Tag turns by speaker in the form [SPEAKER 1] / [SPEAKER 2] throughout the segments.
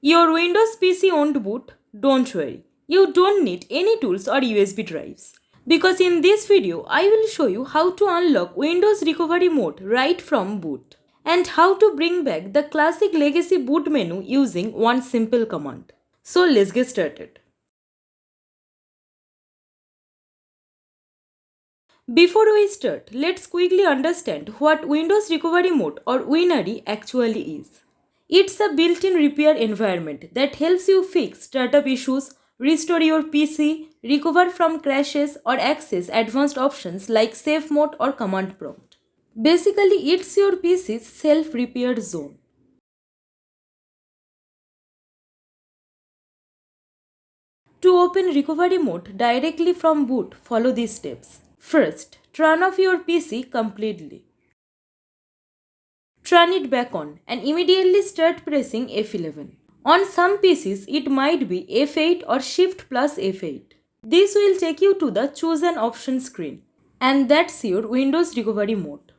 [SPEAKER 1] Your Windows PC won't boot? Don't worry. You don't need any tools or USB drives. Because in this video, I will show you how to unlock Windows recovery mode right from boot and how to bring back the classic legacy boot menu using one simple command. So let's get started. Before we start, let's quickly understand what Windows Recovery Mode or WinRE actually is. It's a built-in repair environment that helps you fix startup issues, restore your PC, recover from crashes, or access advanced options like safe mode or command prompt. Basically, it's your PC's self-repair zone. To open recovery mode directly from boot, follow these steps. First, turn off your PC completely. Turn it back on and immediately start pressing F11. On some PCs, it might be F8 or Shift plus F8. This will take you to the Choose an Option screen, and that's your Windows recovery mode.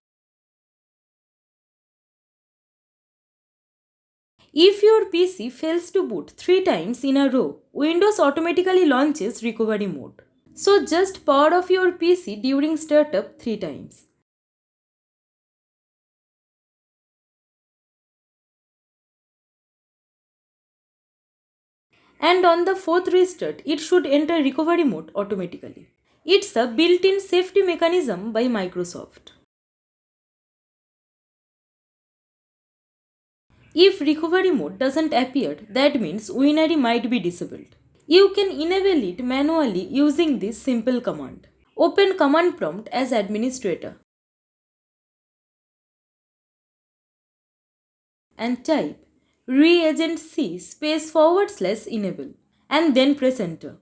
[SPEAKER 1] If your PC fails to boot 3 times in a row, Windows automatically launches recovery mode. So just power off your PC during startup 3 times. And on the 4th restart, it should enter recovery mode automatically. It's a built-in safety mechanism by Microsoft. If recovery mode doesn't appear, that means WinRE might be disabled. You can enable it manually using this simple command. Open command prompt as administrator and type reagent C /enable and then press enter.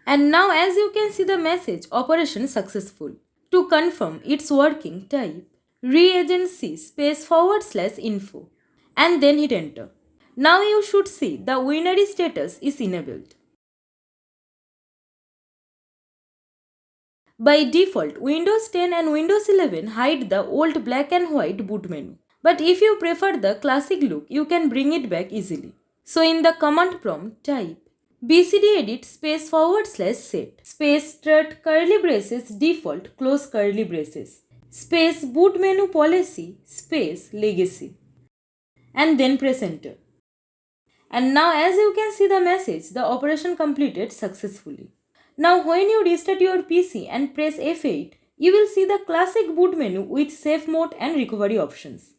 [SPEAKER 1] And now as you can see the message operation successful. To confirm it's working, type reagent C /info and then hit enter. Now you should see the WinRE status is enabled. By default, Windows 10 and Windows 11 hide the old black and white boot menu. But if you prefer the classic look, you can bring it back easily. So in the command prompt, type bcdedit /set start curly braces default close curly braces boot menu policy legacy and then press enter. And now as you can see the message, the operation completed successfully. Now when you restart your PC and press F8, you will see the classic boot menu with safe mode and recovery options.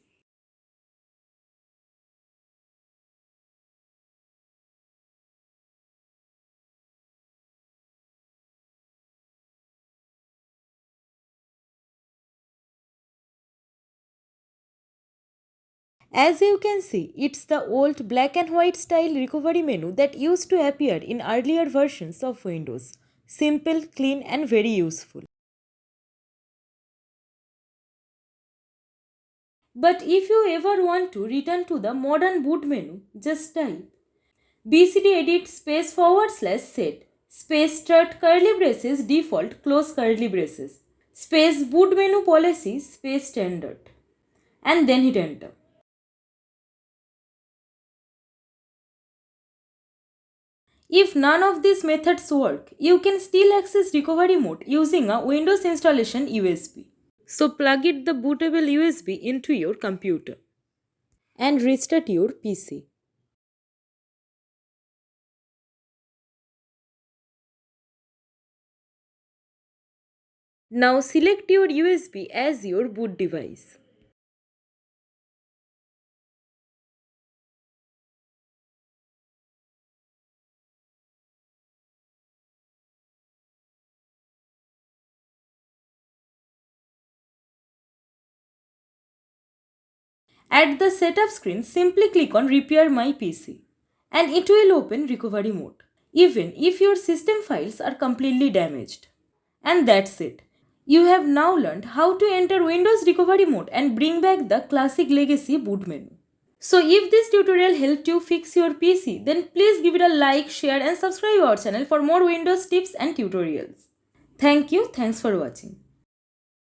[SPEAKER 1] As you can see, it's the old black and white style recovery menu that used to appear in earlier versions of Windows. Simple, clean and very useful. But if you ever want to return to the modern boot menu, just type bcdedit set start curly braces default close curly braces boot menu policy standard and then hit enter. If none of these methods work, you can still access recovery mode using a Windows installation USB. So plug it the bootable USB into your computer and restart your PC. Now select your USB as your boot device. At the setup screen, simply click on Repair My PC and it will open recovery mode, even if your system files are completely damaged. And that's it. You have now learned how to enter Windows recovery mode and bring back the classic legacy boot menu. So if this tutorial helped you fix your PC, then please give it a like, share and subscribe our channel for more Windows tips and tutorials. Thanks for watching.